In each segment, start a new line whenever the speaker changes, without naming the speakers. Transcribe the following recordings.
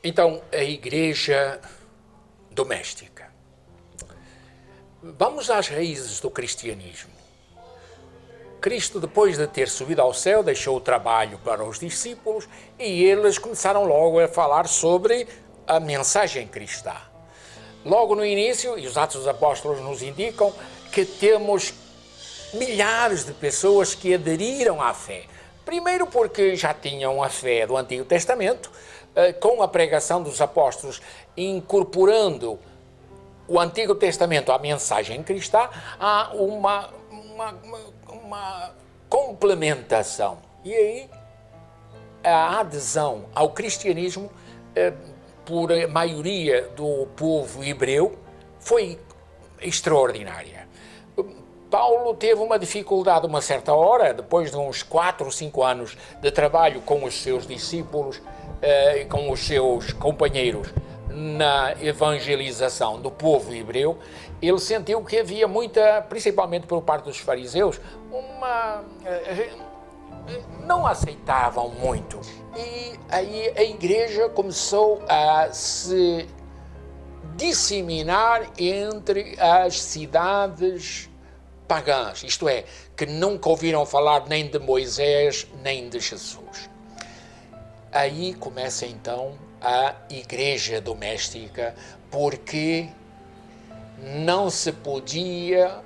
Então, a igreja doméstica. Vamos às raízes do cristianismo. Cristo, depois de ter subido ao céu, deixou o trabalho para os discípulos e eles começaram logo a falar sobre a mensagem cristã. Logo no início, e os Atos dos Apóstolos nos indicam, que temos milhares de pessoas que aderiram à fé. Primeiro porque já tinham a fé do Antigo Testamento, com a pregação dos apóstolos, incorporando o Antigo Testamento à mensagem cristã, há uma complementação. E aí a adesão ao cristianismo por maioria do povo hebreu foi extraordinária. Paulo teve uma dificuldade uma certa hora, depois de uns 4 ou 5 anos de trabalho com os seus discípulos e com os seus companheiros na evangelização do povo hebreu, ele sentiu que havia muita, principalmente por parte dos fariseus, não aceitavam muito. E aí a igreja começou a se disseminar entre as cidades pagãs, isto é, que nunca ouviram falar nem de Moisés, nem de Jesus. Aí começa então a igreja doméstica, porque não se podia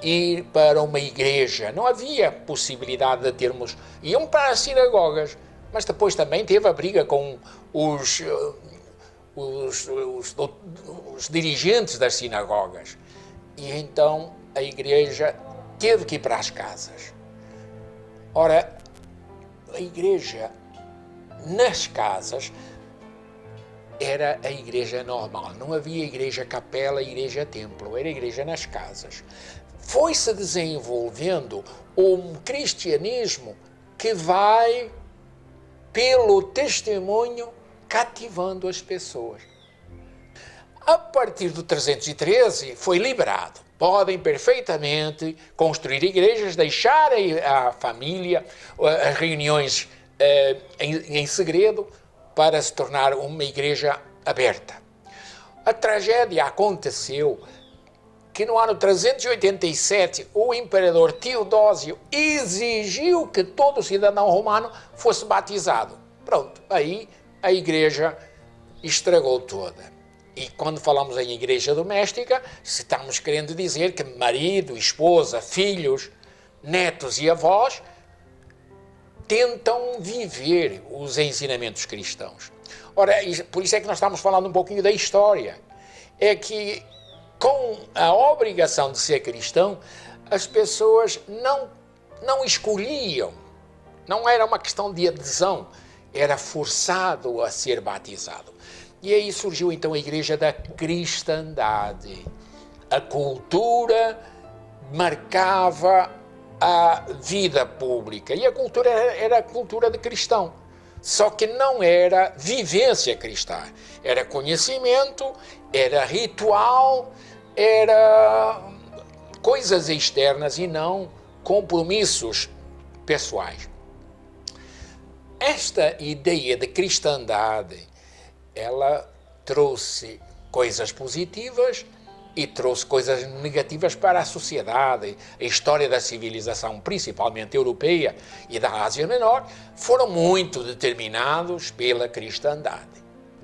ir para uma igreja, não havia possibilidade de termos, iam para as sinagogas, mas depois também teve a briga com os dirigentes das sinagogas, e então a igreja teve que ir para as casas. Ora, a igreja nas casas era a igreja normal, não havia igreja capela, igreja templo, era a igreja nas casas. Foi-se desenvolvendo um cristianismo que vai, pelo testemunho, cativando as pessoas. A partir do 313 foi liberado. Podem perfeitamente construir igrejas, deixar a família, as reuniões em segredo, para se tornar uma igreja aberta. A tragédia aconteceu que no ano 387 o imperador Teodósio exigiu que todo cidadão romano fosse batizado. Pronto, aí a igreja estragou toda. E quando falamos em igreja doméstica, estamos querendo dizer que marido, esposa, filhos, netos e avós tentam viver os ensinamentos cristãos. Ora, por isso é que nós estamos falando um pouquinho da história. É que, com a obrigação de ser cristão, as pessoas não escolhiam, não era uma questão de adesão, era forçado a ser batizado. E aí surgiu então a igreja da cristandade. A cultura marcava a vida pública, e a cultura era a cultura de cristão, só que não era vivência cristã, era conhecimento, era ritual, era coisas externas e não compromissos pessoais. Esta ideia de cristandade, ela trouxe coisas positivas e trouxe coisas negativas para a sociedade. A história da civilização, principalmente europeia e da Ásia Menor, foram muito determinados pela cristandade.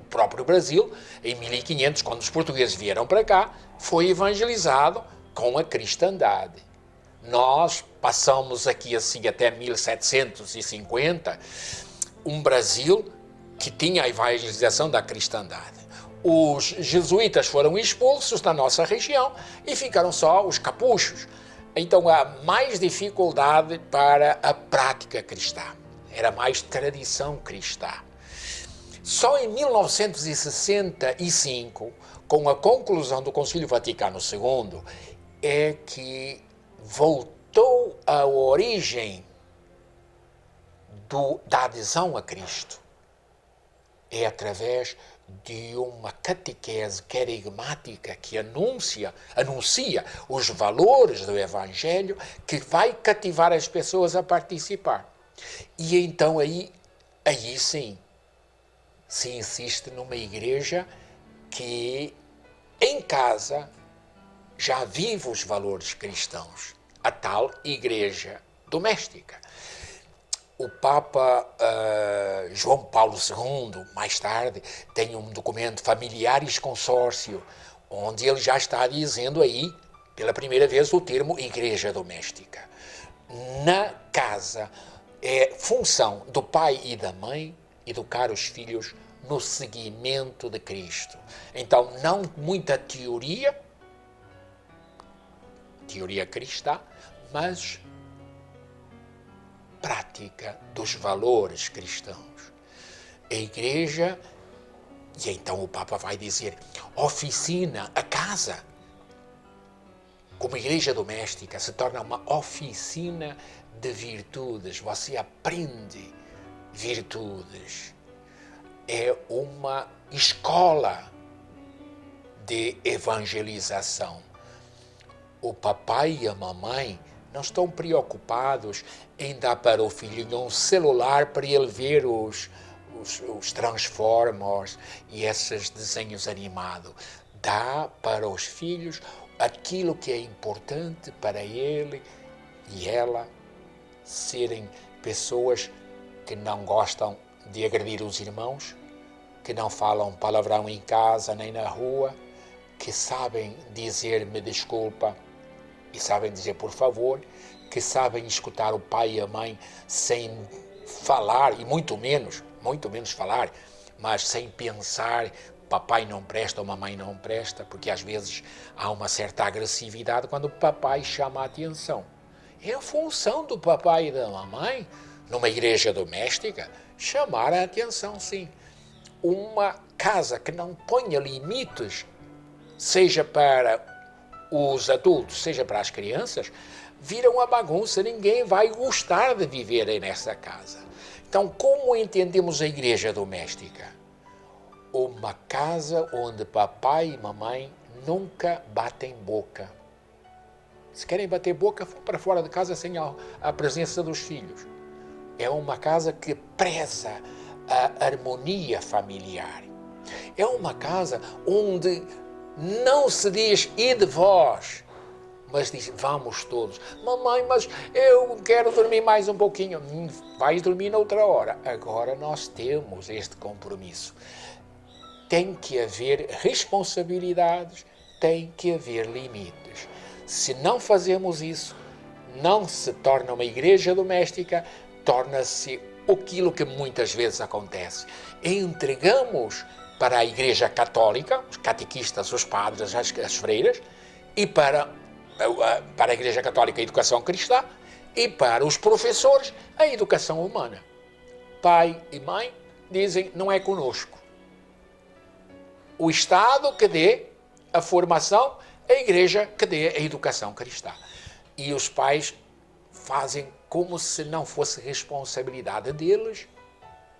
O próprio Brasil, em 1500, quando os portugueses vieram para cá, foi evangelizado com a cristandade. Nós passamos aqui assim até 1750, um Brasil que tinha a evangelização da cristandade. Os jesuítas foram expulsos da nossa região e ficaram só os capuchos. Então há mais dificuldade para a prática cristã. Era mais tradição cristã. Só em 1965, com a conclusão do Concílio Vaticano II, é que voltou a origem da adesão a Cristo. É através de uma catequese querigmática que anuncia os valores do Evangelho, que vai cativar as pessoas a participar. E então aí sim, se insiste numa igreja que em casa já vive os valores cristãos, a tal igreja doméstica. O Papa João Paulo II, mais tarde, tem um documento Familiaris Consórcio, onde ele já está dizendo aí, pela primeira vez, o termo igreja doméstica. Na casa é função do pai e da mãe educar os filhos no seguimento de Cristo. Então, não muita teoria cristã, mas prática dos valores cristãos. A igreja, e então o Papa vai dizer, oficina, a casa, como igreja doméstica, se torna uma oficina de virtudes. Você aprende virtudes. É uma escola de evangelização. O papai e a mamãe não estão preocupados em dar para o filho um celular para ele ver os Transformers e esses desenhos animados. Dá para os filhos aquilo que é importante para ele e ela serem pessoas que não gostam de agredir os irmãos, que não falam palavrão em casa nem na rua, que sabem dizer me desculpa e sabem dizer por favor, que sabem escutar o pai e a mãe sem falar, e muito menos falar, mas sem pensar, papai não presta ou mamãe não presta, porque às vezes há uma certa agressividade quando o papai chama a atenção. É a função do papai e da mamãe, numa igreja doméstica, chamar a atenção, sim. Uma casa que não ponha limites, seja para os adultos, seja para as crianças, vira uma bagunça, ninguém vai gostar de viver nessa casa. Então, como entendemos a igreja doméstica? Uma casa onde papai e mamãe nunca batem boca. Se querem bater boca, vão para fora de casa sem a presença dos filhos. É uma casa que preza a harmonia familiar. É uma casa onde não se diz ide vós, mas diz vamos todos. Mamãe, mas eu quero dormir mais um pouquinho. Vais dormir noutra hora. Agora nós temos este compromisso. Tem que haver responsabilidades, tem que haver limites. Se não fazemos isso, não se torna uma igreja doméstica, torna-se aquilo que muitas vezes acontece. Entregamos para a igreja católica, os catequistas, os padres, as freiras, e para a igreja católica a educação cristã, e para os professores a educação humana. Pai e mãe dizem, não é conosco. O Estado que dê a formação, a igreja que dê a educação cristã. E os pais fazem como se não fosse responsabilidade deles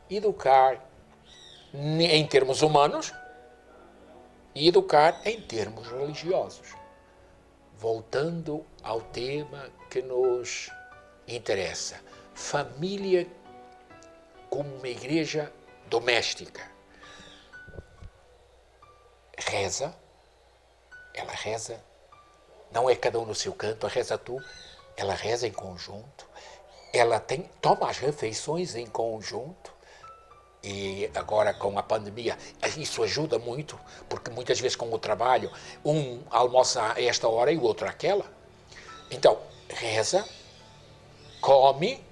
educar em termos humanos e educar em termos religiosos. Voltando ao tema que nos interessa, família como uma igreja doméstica. Ela reza, não é cada um no seu canto, reza tu, ela reza em conjunto, ela toma as refeições em conjunto, e agora com a pandemia isso ajuda muito, porque muitas vezes com o trabalho um almoça a esta hora e o outro àquela. Então, reza, come,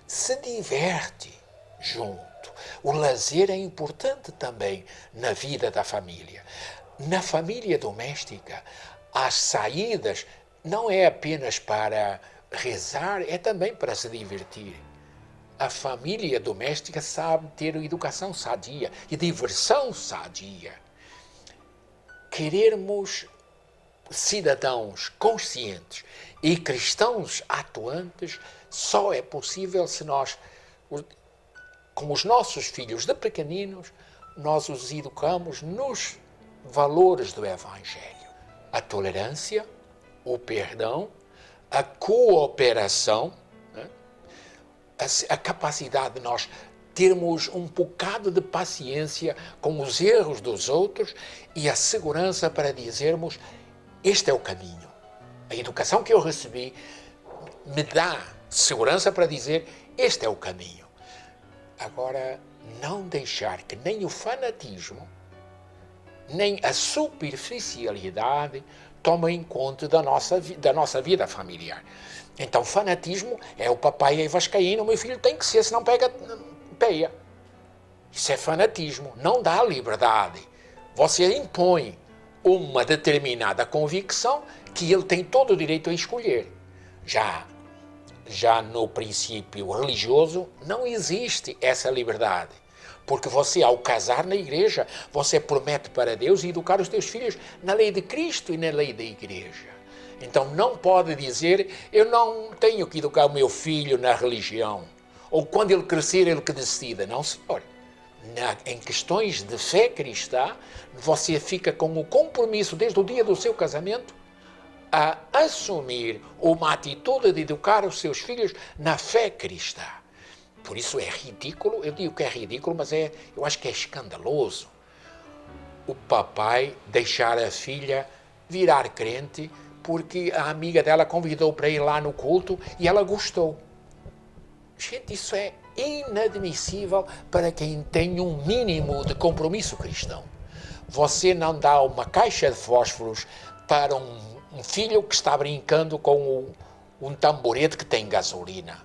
se diverte junto. O lazer é importante também na vida da família. Na família doméstica, as saídas não é apenas para rezar, é também para se divertir. A família doméstica sabe ter educação sadia e diversão sadia. Querermos cidadãos conscientes e cristãos atuantes só é possível se nós, com os nossos filhos de pequeninos, nós os educamos nos valores do Evangelho. A tolerância, o perdão, a cooperação, né? A capacidade de nós termos um bocado de paciência com os erros dos outros e a segurança para dizermos: este é o caminho. A educação que eu recebi me dá segurança para dizer: este é o caminho. Agora, não deixar que nem o fanatismo, nem a superficialidade tomem conta da nossa vida familiar. Então, fanatismo é: o papai é vascaíno, o meu filho tem que ser, senão pega peia. Isso é fanatismo, não dá liberdade. Você impõe uma determinada convicção que ele tem todo o direito a escolher. Já no princípio religioso não existe essa liberdade. Porque você, ao casar na igreja, você promete para Deus educar os teus filhos na lei de Cristo e na lei da igreja. Então não pode dizer: eu não tenho que educar o meu filho na religião. Ou quando ele crescer, ele que decida. Não, senhor. Em questões de fé cristã, você fica com o compromisso desde o dia do seu casamento a assumir uma atitude de educar os seus filhos na fé cristã. Por isso é ridículo, eu digo que é ridículo, mas eu acho que é escandaloso o papai deixar a filha virar crente porque a amiga dela convidou para ir lá no culto e ela gostou. Gente, isso é inadmissível para quem tem um mínimo de compromisso cristão. Você não dá uma caixa de fósforos para um filho que está brincando com um tamborete que tem gasolina.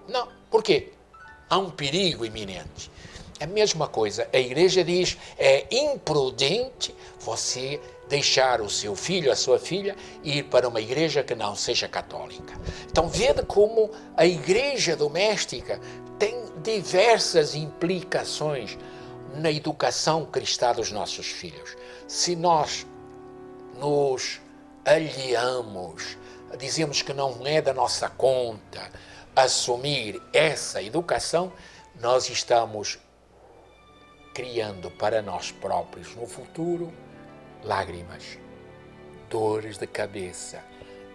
Não. Por quê? Há um perigo iminente. A mesma coisa, a igreja diz: é imprudente você deixar o seu filho, a sua filha, ir para uma igreja que não seja católica. Então, vede como a igreja doméstica tem diversas implicações na educação cristã dos nossos filhos. Se nós nos alheamos, dizemos que não é da nossa conta assumir essa educação, nós estamos criando para nós próprios no futuro lágrimas, dores de cabeça,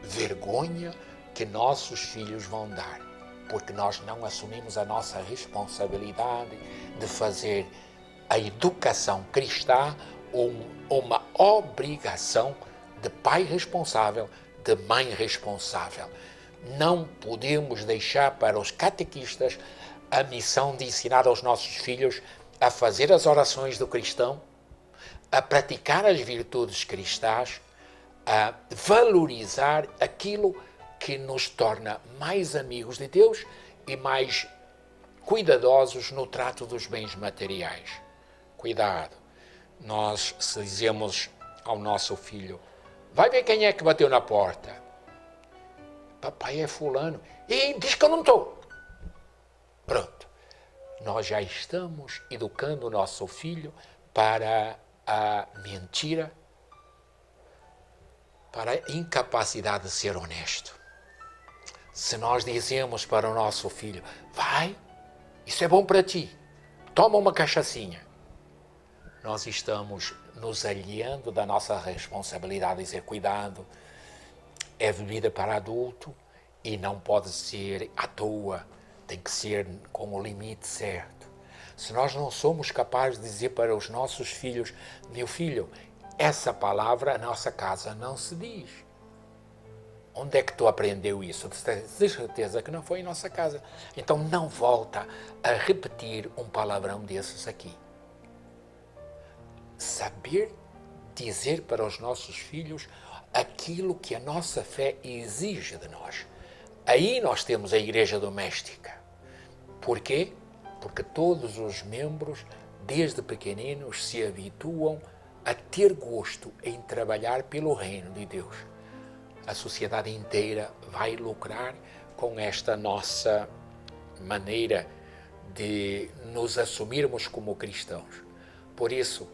vergonha que nossos filhos vão dar, porque nós não assumimos a nossa responsabilidade de fazer a educação cristã uma obrigação de pai responsável, de mãe responsável. Não podemos deixar para os catequistas a missão de ensinar aos nossos filhos a fazer as orações do cristão, a praticar as virtudes cristãs, a valorizar aquilo que nos torna mais amigos de Deus e mais cuidadosos no trato dos bens materiais. Cuidado, nós se dizemos ao nosso filho: vai ver quem é que bateu na porta. Papai é fulano. E diz que eu não estou. Pronto. Nós já estamos educando o nosso filho para a mentira, para a incapacidade de ser honesto. Se nós dizemos para o nosso filho: vai, isso é bom para ti, toma uma cachaçinha, nós estamos nos alheando da nossa responsabilidade de dizer: cuidado, é bebida para adulto e não pode ser à toa, tem que ser com o limite certo. Se nós não somos capazes de dizer para os nossos filhos: meu filho, essa palavra na nossa casa não se diz. Onde é que tu aprendeu isso? De certeza que não foi em nossa casa. Então não volta a repetir um palavrão desses aqui. Saber dizer para os nossos filhos aquilo que a nossa fé exige de nós. Aí nós temos a igreja doméstica. Por quê? Porque todos os membros, desde pequeninos, se habituam a ter gosto em trabalhar pelo reino de Deus. A sociedade inteira vai lucrar com esta nossa maneira de nos assumirmos como cristãos. Por isso,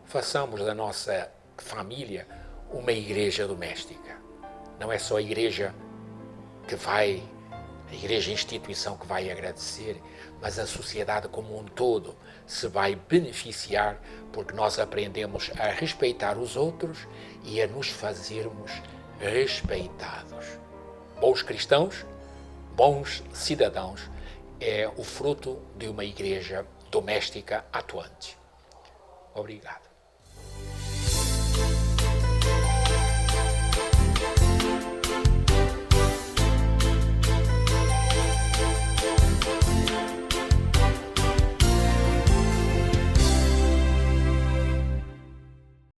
façamos da nossa família uma igreja doméstica. Não é só a igreja instituição que vai agradecer, mas a sociedade como um todo se vai beneficiar porque nós aprendemos a respeitar os outros e a nos fazermos respeitados. Bons cristãos, bons cidadãos é o fruto de uma igreja doméstica atuante. Obrigado.